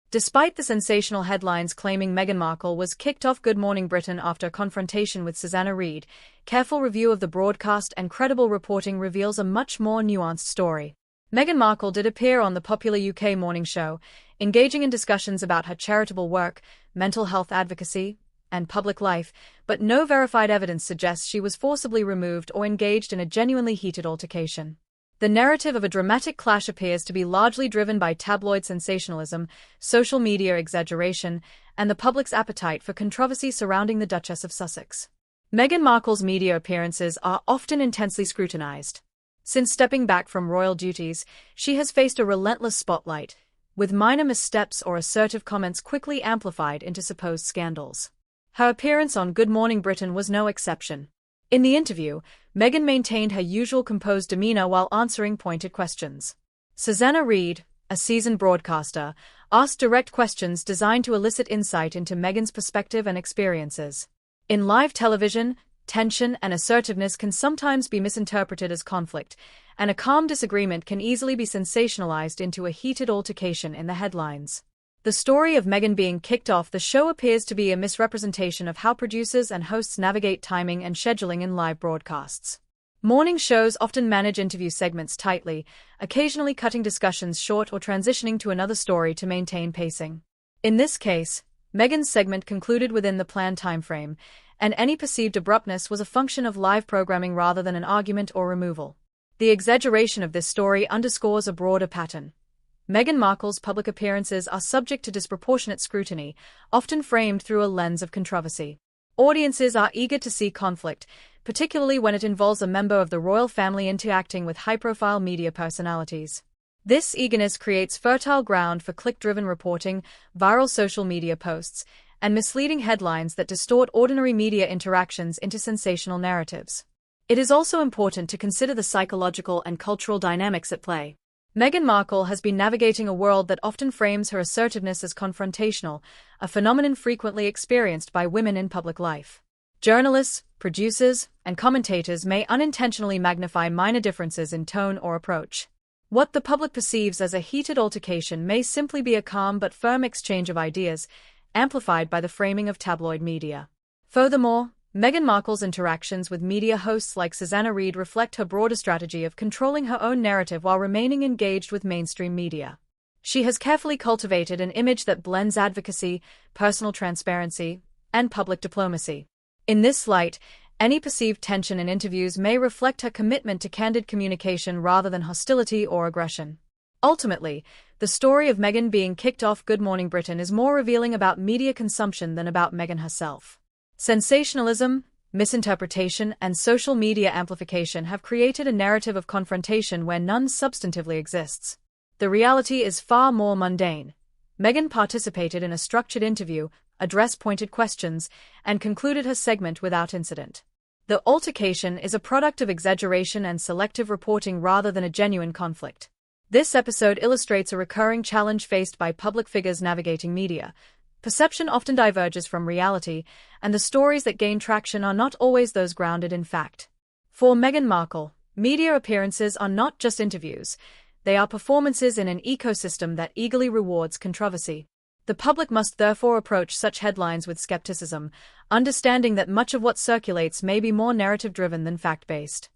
Despite the sensational headlines claiming Meghan Markle was kicked off Good Morning Britain after a confrontation with Susanna Reid, careful review of the broadcast and credible reporting reveals a much more nuanced story. Meghan Markle did appear on the popular UK morning show, engaging in discussions about her charitable work, mental health advocacy, and public life, but no verified evidence suggests she was forcibly removed or engaged in a genuinely heated altercation. The narrative of a dramatic clash appears to be largely driven by tabloid sensationalism, social media exaggeration, and the public's appetite for controversy surrounding the Duchess of Sussex. Meghan Markle's media appearances are often intensely scrutinized. Since stepping back from royal duties, she has faced a relentless spotlight, with minor missteps or assertive comments quickly amplified into supposed scandals. Her appearance on Good Morning Britain was no exception. In the interview, Meghan maintained her usual composed demeanor while answering pointed questions. Susanna Reid, a seasoned broadcaster, asked direct questions designed to elicit insight into Meghan's perspective and experiences. In live television, tension and assertiveness can sometimes be misinterpreted as conflict, and a calm disagreement can easily be sensationalized into a heated altercation in the headlines. The story of Meghan being kicked off the show appears to be a misrepresentation of how producers and hosts navigate timing and scheduling in live broadcasts. Morning shows often manage interview segments tightly, occasionally cutting discussions short or transitioning to another story to maintain pacing. In this case, Meghan's segment concluded within the planned timeframe, and any perceived abruptness was a function of live programming rather than an argument or removal. The exaggeration of this story underscores a broader pattern. Meghan Markle's public appearances are subject to disproportionate scrutiny, often framed through a lens of controversy. Audiences are eager to see conflict, particularly when it involves a member of the royal family interacting with high-profile media personalities. This eagerness creates fertile ground for click-driven reporting, viral social media posts, and misleading headlines that distort ordinary media interactions into sensational narratives. It is also important to consider the psychological and cultural dynamics at play. Meghan Markle has been navigating a world that often frames her assertiveness as confrontational, a phenomenon frequently experienced by women in public life. Journalists, producers, and commentators may unintentionally magnify minor differences in tone or approach. What the public perceives as a heated altercation may simply be a calm but firm exchange of ideas, amplified by the framing of tabloid media. Furthermore, Meghan Markle's interactions with media hosts like Susanna Reid reflect her broader strategy of controlling her own narrative while remaining engaged with mainstream media. She has carefully cultivated an image that blends advocacy, personal transparency, and public diplomacy. In this light, any perceived tension in interviews may reflect her commitment to candid communication rather than hostility or aggression. Ultimately, the story of Meghan being kicked off Good Morning Britain is more revealing about media consumption than about Meghan herself. Sensationalism, misinterpretation, and social media amplification have created a narrative of confrontation where none substantively exists. The reality is far more mundane. Meghan participated in a structured interview, addressed pointed questions, and concluded her segment without incident. The altercation is a product of exaggeration and selective reporting rather than a genuine conflict. This episode illustrates a recurring challenge faced by public figures navigating media. Perception often diverges from reality, and the stories that gain traction are not always those grounded in fact. For Meghan Markle, media appearances are not just interviews, they are performances in an ecosystem that eagerly rewards controversy. The public must therefore approach such headlines with skepticism, understanding that much of what circulates may be more narrative-driven than fact-based.